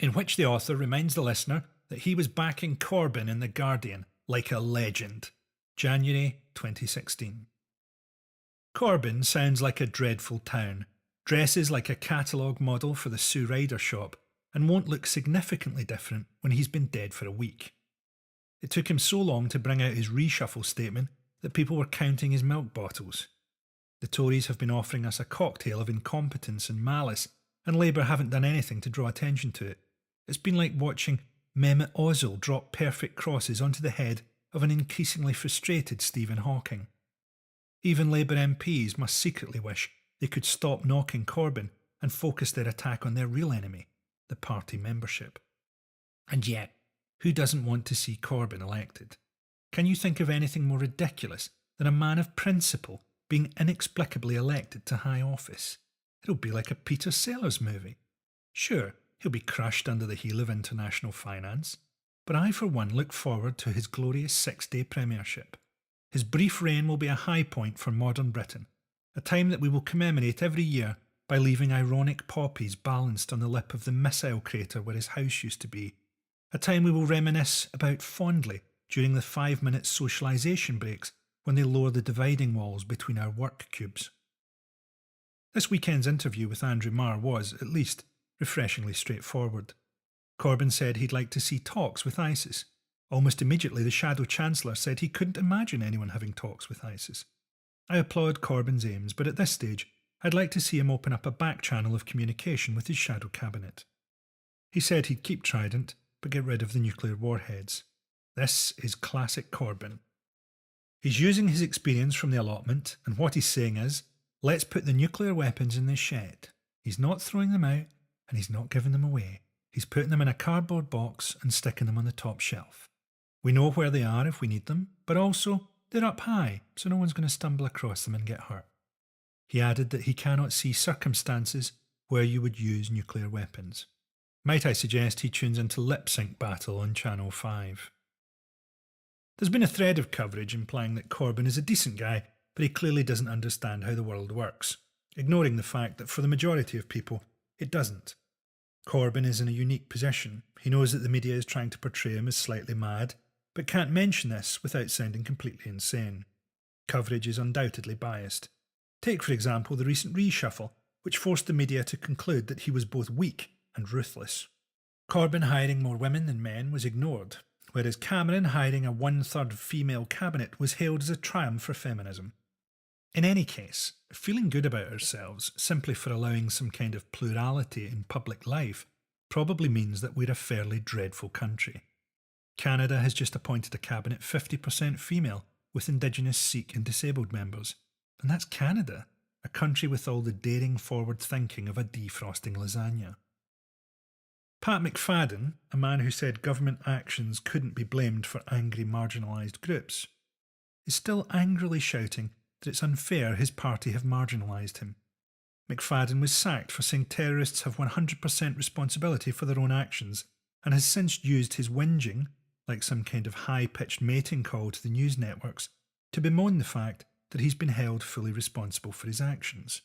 in which the author reminds the listener that he was backing Corbyn in The Guardian like a legend. January 2016. Corbyn sounds like a dreadful town, dresses like a catalogue model for the Sue Ryder shop, and won't look significantly different when he's been dead for a week. It took him so long to bring out his reshuffle statement that people were counting his milk bottles. The Tories have been offering us a cocktail of incompetence and malice, and Labour haven't done anything to draw attention to it. It's been like watching Mehmet Ozil drop perfect crosses onto the head of an increasingly frustrated Stephen Hawking. Even Labour MPs must secretly wish they could stop knocking Corbyn and focus their attack on their real enemy, the party membership. And yet, who doesn't want to see Corbyn elected? Can you think of anything more ridiculous than a man of principle being inexplicably elected to high office? It'll be like a Peter Sellers movie. Sure, he'll be crushed under the heel of international finance, but I for one look forward to his glorious 6-day premiership. His brief reign will be a high point for modern Britain, a time that we will commemorate every year by leaving ironic poppies balanced on the lip of the missile crater where his house used to be, a time we will reminisce about fondly during the 5-minute socialisation breaks when they lower the dividing walls between our work cubes. This weekend's interview with Andrew Marr was, at least, refreshingly straightforward. Corbyn said he'd like to see talks with ISIS. Almost immediately, the Shadow Chancellor said he couldn't imagine anyone having talks with ISIS. I applaud Corbyn's aims, but at this stage, I'd like to see him open up a back channel of communication with his shadow cabinet. He said he'd keep Trident, but get rid of the nuclear warheads. This is classic Corbyn. He's using his experience from the allotment, and what he's saying is, let's put the nuclear weapons in the shed. He's not throwing them out, and he's not giving them away. He's putting them in a cardboard box and sticking them on the top shelf. We know where they are if we need them, but also they're up high, so no one's going to stumble across them and get hurt. He added that he cannot see circumstances where you would use nuclear weapons. Might I suggest he tunes into Lip Sync Battle on Channel 5. There's been a thread of coverage implying that Corbyn is a decent guy, but he clearly doesn't understand how the world works, ignoring the fact that for the majority of people, it doesn't. Corbyn is in a unique position. He knows that the media is trying to portray him as slightly mad, but can't mention this without sounding completely insane. Coverage is undoubtedly biased. Take, for example, the recent reshuffle, which forced the media to conclude that he was both weak and ruthless. Corbyn hiring more women than men was ignored, whereas Cameron hiring a 1/3 female cabinet was hailed as a triumph for feminism. In any case, feeling good about ourselves simply for allowing some kind of plurality in public life probably means that we're a fairly dreadful country. Canada has just appointed a cabinet 50% female, with Indigenous, Sikh and disabled members. And that's Canada, a country with all the daring forward thinking of a defrosting lasagna. Pat McFadden, a man who said government actions couldn't be blamed for angry marginalised groups, is still angrily shouting that it's unfair his party have marginalised him. McFadden was sacked for saying terrorists have 100% responsibility for their own actions, and has since used his whinging, like some kind of high-pitched mating call to the news networks, to bemoan the fact that he's been held fully responsible for his actions.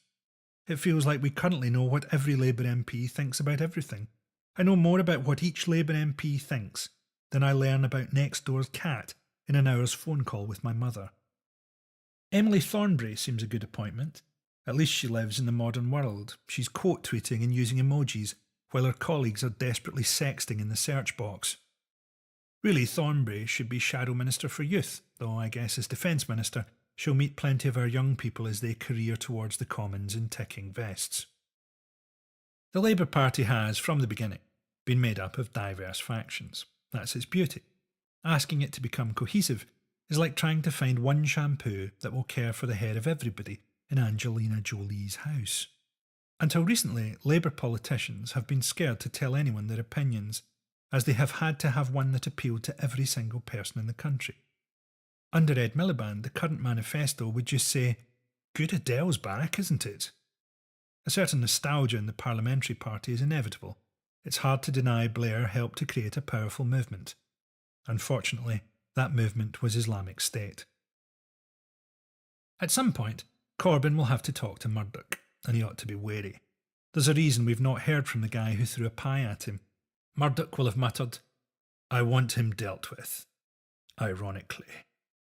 It feels like we currently know what every Labour MP thinks about everything. I know more about what each Labour MP thinks than I learn about next door's cat in an hour's phone call with my mother. Emily Thornbury seems a good appointment. At least she lives in the modern world. She's quote-tweeting and using emojis, while her colleagues are desperately sexting in the search box. Really, Thornbury should be Shadow Minister for Youth, though I guess as Defence Minister, she'll meet plenty of our young people as they career towards the Commons in ticking vests. The Labour Party has, from the beginning, been made up of diverse factions. That's its beauty. Asking it to become cohesive is like trying to find one shampoo that will care for the hair of everybody in Angelina Jolie's house. Until recently, Labour politicians have been scared to tell anyone their opinions, as they have had to have one that appealed to every single person in the country. Under Ed Miliband, the current manifesto would just say, "Good Adele's back, isn't it?" A certain nostalgia in the parliamentary party is inevitable. It's hard to deny Blair helped to create a powerful movement. Unfortunately, that movement was Islamic State. At some point, Corbyn will have to talk to Murdoch, and he ought to be wary. There's a reason we've not heard from the guy who threw a pie at him. Murdoch will have muttered, "I want him dealt with," ironically.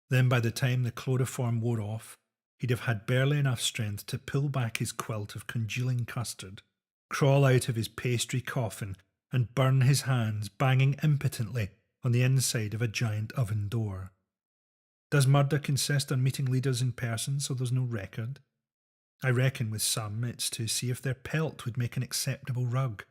Then by the time the chloroform wore off, he'd have had barely enough strength to pull back his quilt of congealing custard, crawl out of his pastry coffin, and burn his hands banging impotently on the inside of a giant oven door. Does Murdoch insist on meeting leaders in person so there's no record? I reckon with some it's to see if their pelt would make an acceptable rug.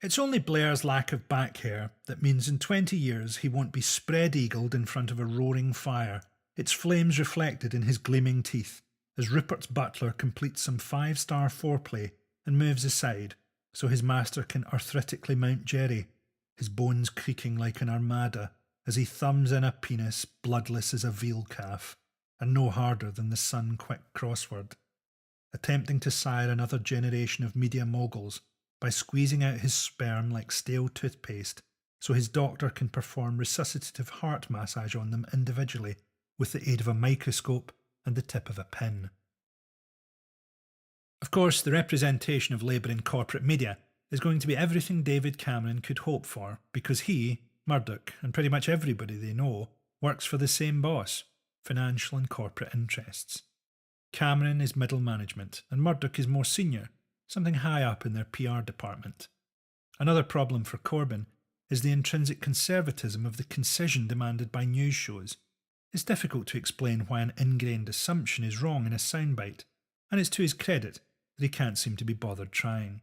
It's only Blair's lack of back hair that means in 20 years he won't be spread-eagled in front of a roaring fire, its flames reflected in his gleaming teeth, as Rupert's butler completes some 5-star foreplay and moves aside so his master can arthritically mount Jerry, his bones creaking like an armada as he thumbs in a penis bloodless as a veal calf, and no harder than the Sun-Quick crossword, attempting to sire another generation of media moguls by squeezing out his sperm like stale toothpaste so his doctor can perform resuscitative heart massage on them individually with the aid of a microscope and the tip of a pin. Of course, the representation of Labour in corporate media is going to be everything David Cameron could hope for because he, Murdoch, and pretty much everybody they know, works for the same boss, financial and corporate interests. Cameron is middle management and Murdoch is more senior, something high up in their PR department. Another problem for Corbyn is the intrinsic conservatism of the concision demanded by news shows. It's difficult to explain why an ingrained assumption is wrong in a soundbite, and it's to his credit that he can't seem to be bothered trying.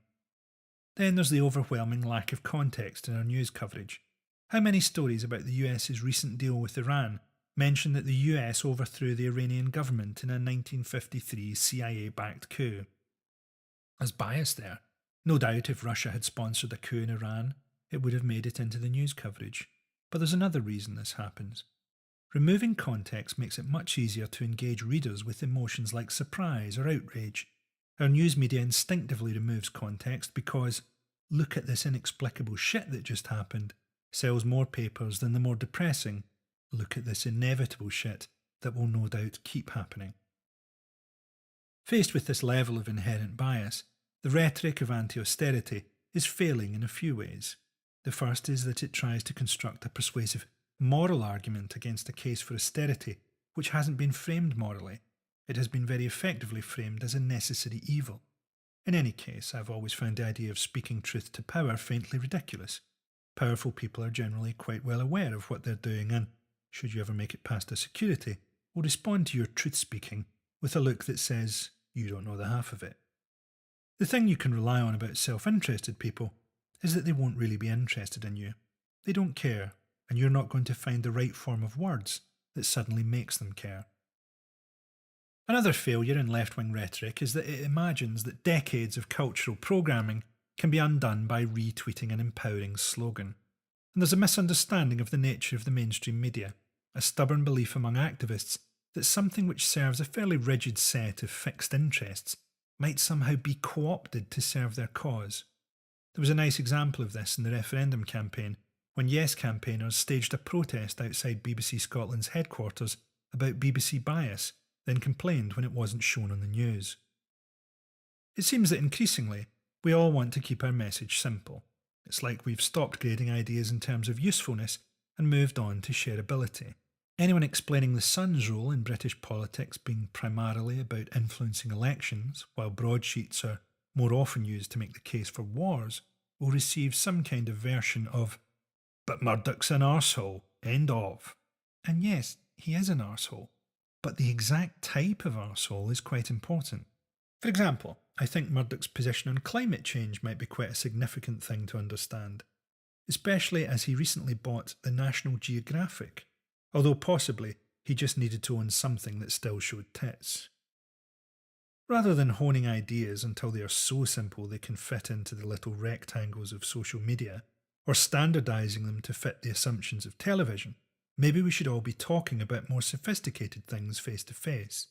Then there's the overwhelming lack of context in our news coverage. How many stories about the US's recent deal with Iran mention that the US overthrew the Iranian government in a 1953 CIA-backed coup? As bias there. No doubt if Russia had sponsored a coup in Iran, it would have made it into the news coverage. But there's another reason this happens. Removing context makes it much easier to engage readers with emotions like surprise or outrage. Our news media instinctively removes context because, look at this inexplicable shit that just happened, sells more papers than the more depressing, look at this inevitable shit that will no doubt keep happening. Faced with this level of inherent bias, the rhetoric of anti-austerity is failing in a few ways. The first is that it tries to construct a persuasive moral argument against a case for austerity which hasn't been framed morally. It has been very effectively framed as a necessary evil. In any case, I've always found the idea of speaking truth to power faintly ridiculous. Powerful people are generally quite well aware of what they're doing and, should you ever make it past a security, will respond to your truth-speaking with a look that says, you don't know the half of it. The thing you can rely on about self-interested people is that they won't really be interested in you. They don't care, and you're not going to find the right form of words that suddenly makes them care. Another failure in left-wing rhetoric is that it imagines that decades of cultural programming can be undone by retweeting an empowering slogan. And there's a misunderstanding of the nature of the mainstream media, a stubborn belief among activists that something which serves a fairly rigid set of fixed interests might somehow be co-opted to serve their cause. There was a nice example of this in the referendum campaign, when Yes campaigners staged a protest outside BBC Scotland's headquarters about BBC bias, then complained when it wasn't shown on the news. It seems that increasingly, we all want to keep our message simple. It's like we've stopped grading ideas in terms of usefulness and moved on to shareability. Anyone explaining the Sun's role in British politics being primarily about influencing elections, while broadsheets are more often used to make the case for wars, will receive some kind of version of, "But Murdoch's an arsehole, end of." And yes, he is an arsehole, but the exact type of arsehole is quite important. For example, I think Murdoch's position on climate change might be quite a significant thing to understand, especially as he recently bought the National Geographic, although possibly he just needed to own something that still showed tits. Rather than honing ideas until they are so simple they can fit into the little rectangles of social media, or standardising them to fit the assumptions of television, maybe we should all be talking about more sophisticated things face to face.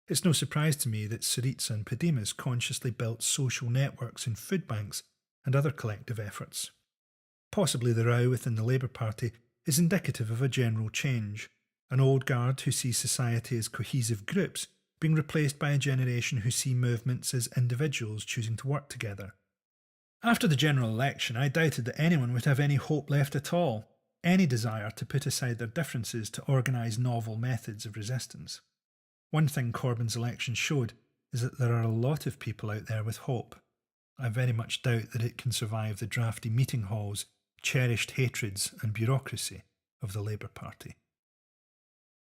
It's no surprise to me that Syriza and Podemos consciously built social networks in food banks and other collective efforts. Possibly the row within the Labour Party is indicative of a general change, an old guard who see society as cohesive groups being replaced by a generation who see movements as individuals choosing to work together. After the general election, I doubted that anyone would have any hope left at all, any desire to put aside their differences to organise novel methods of resistance. One thing Corbyn's election showed is that there are a lot of people out there with hope. I very much doubt that it can survive the drafty meeting halls, cherished hatreds and bureaucracy of the Labour Party.